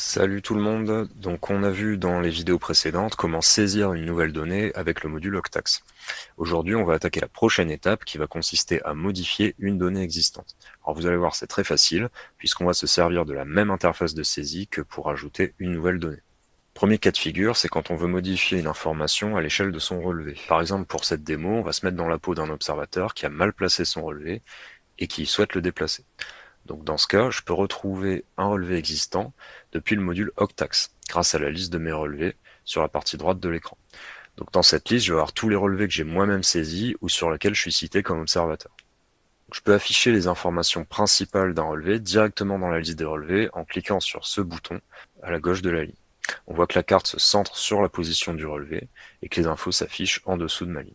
Salut tout le monde, donc on a vu dans les vidéos précédentes comment saisir une nouvelle donnée avec le module Octax. Aujourd'hui on va attaquer la prochaine étape qui va consister à modifier une donnée existante. Alors vous allez voir, c'est très facile puisqu'on va se servir de la même interface de saisie que pour ajouter une nouvelle donnée. Premier cas de figure, c'est quand on veut modifier une information à l'échelle de son relevé. Par exemple, pour cette démo, on va se mettre dans la peau d'un observateur qui a mal placé son relevé et qui souhaite le déplacer. Donc dans ce cas, je peux retrouver un relevé existant depuis le module Octax, grâce à la liste de mes relevés sur la partie droite de l'écran. Donc dans cette liste, je vais avoir tous les relevés que j'ai moi-même saisis ou sur lesquels je suis cité comme observateur. Donc, je peux afficher les informations principales d'un relevé directement dans la liste des relevés en cliquant sur ce bouton à la gauche de la ligne. On voit que la carte se centre sur la position du relevé et que les infos s'affichent en dessous de ma ligne.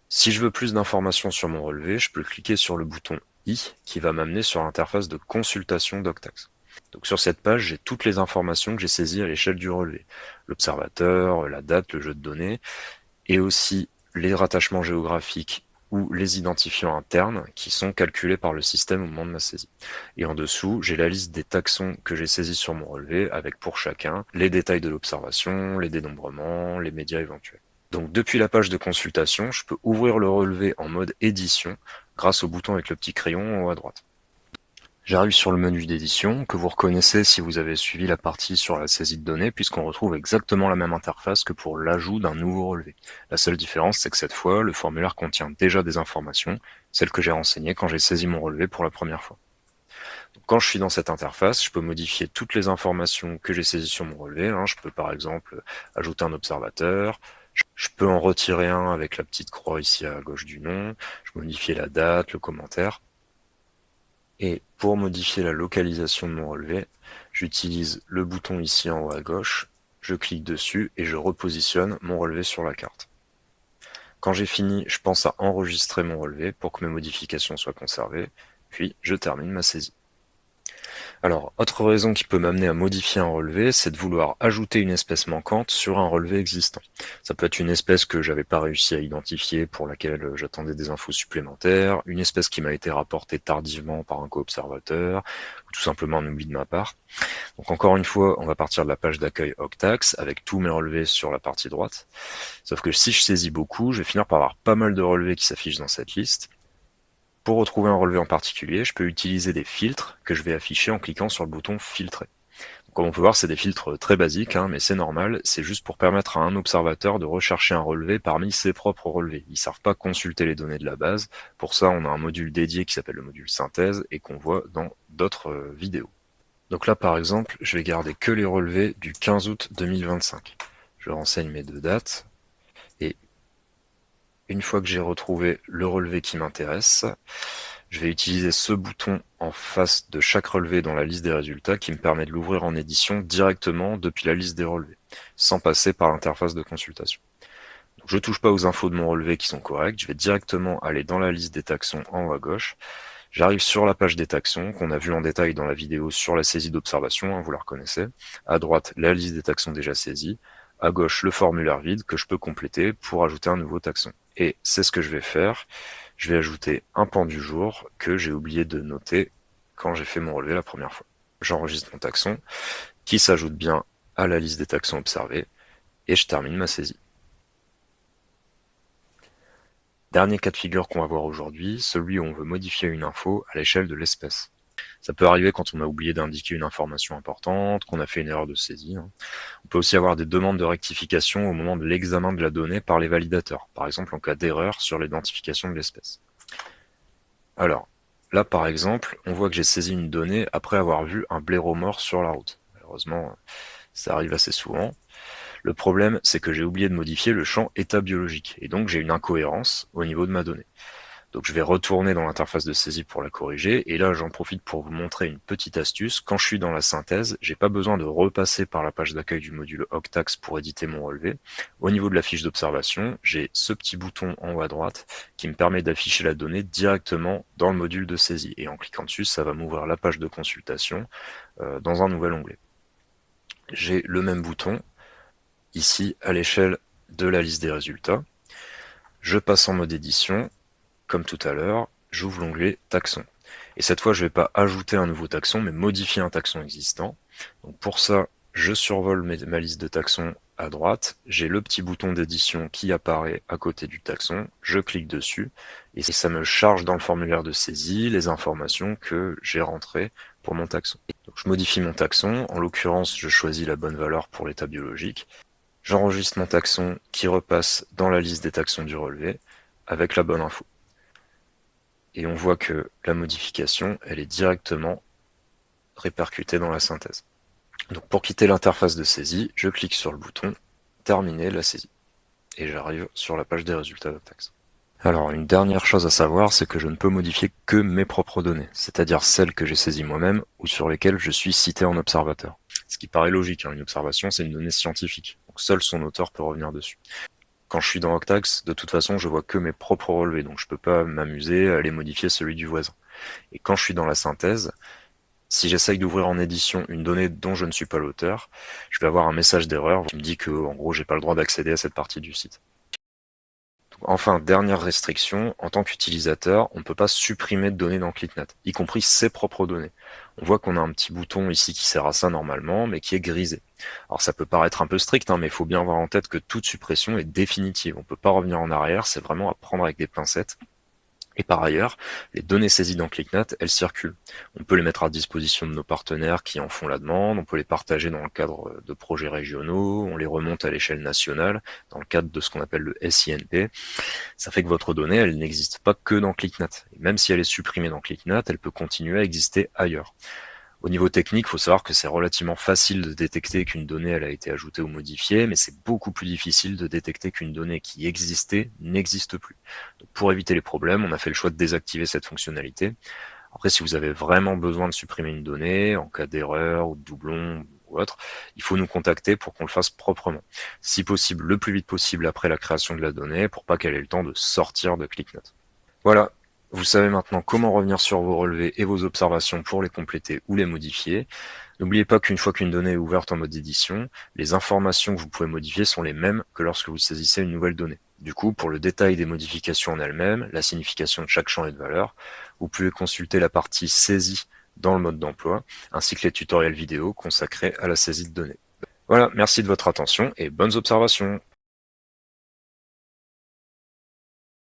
Si je veux plus d'informations sur mon relevé, je peux cliquer sur le bouton I qui va m'amener sur l'interface de consultation d'Octax. Donc sur cette page, j'ai toutes les informations que j'ai saisies à l'échelle du relevé. L'observateur, la date, le jeu de données, et aussi les rattachements géographiques ou les identifiants internes qui sont calculés par le système au moment de ma saisie. Et en dessous, j'ai la liste des taxons que j'ai saisis sur mon relevé avec pour chacun les détails de l'observation, les dénombrements, les médias éventuels. Donc depuis la page de consultation, je peux ouvrir le relevé en mode édition grâce au bouton avec le petit crayon en haut à droite. J'arrive sur le menu d'édition, que vous reconnaissez si vous avez suivi la partie sur la saisie de données, puisqu'on retrouve exactement la même interface que pour l'ajout d'un nouveau relevé. La seule différence, c'est que cette fois, le formulaire contient déjà des informations, celles que j'ai renseignées quand j'ai saisi mon relevé pour la première fois. Donc, quand je suis dans cette interface, je peux modifier toutes les informations que j'ai saisies sur mon relevé. Je peux par exemple ajouter un observateur, je peux en retirer un avec la petite croix ici à gauche du nom, je peux modifier la date, le commentaire. Et pour modifier la localisation de mon relevé, j'utilise le bouton ici en haut à gauche, je clique dessus et je repositionne mon relevé sur la carte. Quand j'ai fini, je pense à enregistrer mon relevé pour que mes modifications soient conservées, puis je termine ma saisie. Alors, autre raison qui peut m'amener à modifier un relevé, c'est de vouloir ajouter une espèce manquante sur un relevé existant. Ça peut être une espèce que j'avais pas réussi à identifier pour laquelle j'attendais des infos supplémentaires, une espèce qui m'a été rapportée tardivement par un co-observateur, ou tout simplement un oubli de ma part. Donc encore une fois, on va partir de la page d'accueil Octax avec tous mes relevés sur la partie droite. Sauf que si je saisis beaucoup, je vais finir par avoir pas mal de relevés qui s'affichent dans cette liste. Pour retrouver un relevé en particulier, je peux utiliser des filtres que je vais afficher en cliquant sur le bouton filtrer. Donc, comme on peut voir, c'est des filtres très basiques, mais c'est normal, c'est juste pour permettre à un observateur de rechercher un relevé parmi ses propres relevés. Ils ne savent pas consulter les données de la base, pour ça on a un module dédié qui s'appelle le module synthèse et qu'on voit dans d'autres vidéos. Donc là par exemple, je vais garder que les relevés du 15 août 2025. Je renseigne mes deux dates, et une fois que j'ai retrouvé le relevé qui m'intéresse, je vais utiliser ce bouton en face de chaque relevé dans la liste des résultats qui me permet de l'ouvrir en édition directement depuis la liste des relevés, sans passer par l'interface de consultation. Donc je ne touche pas aux infos de mon relevé qui sont correctes, je vais directement aller dans la liste des taxons en haut à gauche. J'arrive sur la page des taxons qu'on a vu en détail dans la vidéo sur la saisie d'observation, vous la reconnaissez. À droite, la liste des taxons déjà saisis. À gauche, le formulaire vide que je peux compléter pour ajouter un nouveau taxon. Et c'est ce que je vais faire. Je vais ajouter un pan du jour que j'ai oublié de noter quand j'ai fait mon relevé la première fois. J'enregistre mon taxon qui s'ajoute bien à la liste des taxons observés et je termine ma saisie. Dernier cas de figure qu'on va voir aujourd'hui, celui où on veut modifier une info à l'échelle de l'espèce. Ça peut arriver quand on a oublié d'indiquer une information importante, qu'on a fait une erreur de saisie. On peut aussi avoir des demandes de rectification au moment de l'examen de la donnée par les validateurs, par exemple en cas d'erreur sur l'identification de l'espèce. Alors, là par exemple, on voit que j'ai saisi une donnée après avoir vu un blaireau mort sur la route. Malheureusement, ça arrive assez souvent. Le problème, c'est que j'ai oublié de modifier le champ état biologique, et donc j'ai une incohérence au niveau de ma donnée. Donc je vais retourner dans l'interface de saisie pour la corriger, et là j'en profite pour vous montrer une petite astuce. Quand je suis dans la synthèse, j'ai pas besoin de repasser par la page d'accueil du module Octax pour éditer mon relevé. Au niveau de la fiche d'observation, j'ai ce petit bouton en haut à droite qui me permet d'afficher la donnée directement dans le module de saisie, et en cliquant dessus, ça va m'ouvrir la page de consultation dans un nouvel onglet. J'ai le même bouton ici à l'échelle de la liste des résultats. Je passe en mode édition, comme tout à l'heure, j'ouvre l'onglet taxon. Et cette fois, je ne vais pas ajouter un nouveau taxon, mais modifier un taxon existant. Donc pour ça, je survole ma liste de taxons à droite, j'ai le petit bouton d'édition qui apparaît à côté du taxon, je clique dessus et ça me charge dans le formulaire de saisie les informations que j'ai rentrées pour mon taxon. Donc, je modifie mon taxon, en l'occurrence je choisis la bonne valeur pour l'état biologique, j'enregistre mon taxon qui repasse dans la liste des taxons du relevé avec la bonne info. Et on voit que la modification, elle est directement répercutée dans la synthèse. Donc pour quitter l'interface de saisie, je clique sur le bouton Terminer la saisie. Et j'arrive sur la page des résultats de taxe. Alors une dernière chose à savoir, c'est que je ne peux modifier que mes propres données, c'est-à-dire celles que j'ai saisies moi-même ou sur lesquelles je suis cité en observateur. Ce qui paraît logique, une observation c'est une donnée scientifique, donc seul son auteur peut revenir dessus. Quand je suis dans Octax, de toute façon je vois que mes propres relevés, donc je peux pas m'amuser à aller modifier celui du voisin. Et quand je suis dans la synthèse, si j'essaye d'ouvrir en édition une donnée dont je ne suis pas l'auteur, je vais avoir un message d'erreur qui me dit que, en gros, j'ai pas le droit d'accéder à cette partie du site. Enfin, dernière restriction, en tant qu'utilisateur, on ne peut pas supprimer de données dans ClickNet, y compris ses propres données. On voit qu'on a un petit bouton ici qui sert à ça normalement, mais qui est grisé. Alors ça peut paraître un peu strict, mais il faut bien avoir en tête que toute suppression est définitive. On ne peut pas revenir en arrière, c'est vraiment à prendre avec des pincettes. Et par ailleurs, les données saisies dans ClickNet, elles circulent. On peut les mettre à disposition de nos partenaires qui en font la demande, on peut les partager dans le cadre de projets régionaux, on les remonte à l'échelle nationale, dans le cadre de ce qu'on appelle le SINP. Ça fait que votre donnée, elle n'existe pas que dans ClickNet. Et même si elle est supprimée dans ClickNet, elle peut continuer à exister ailleurs. Au niveau technique, il faut savoir que c'est relativement facile de détecter qu'une donnée elle a été ajoutée ou modifiée, mais c'est beaucoup plus difficile de détecter qu'une donnée qui existait n'existe plus. Donc pour éviter les problèmes, on a fait le choix de désactiver cette fonctionnalité. Après, si vous avez vraiment besoin de supprimer une donnée, en cas d'erreur ou de doublon ou autre, il faut nous contacter pour qu'on le fasse proprement. Si possible, le plus vite possible après la création de la donnée, pour pas qu'elle ait le temps de sortir de ClickNet. Voilà. Vous savez maintenant comment revenir sur vos relevés et vos observations pour les compléter ou les modifier. N'oubliez pas qu'une fois qu'une donnée est ouverte en mode édition, les informations que vous pouvez modifier sont les mêmes que lorsque vous saisissez une nouvelle donnée. Du coup, pour le détail des modifications en elles-mêmes, la signification de chaque champ et de valeur, vous pouvez consulter la partie saisie dans le mode d'emploi, ainsi que les tutoriels vidéo consacrés à la saisie de données. Voilà, merci de votre attention et bonnes observations.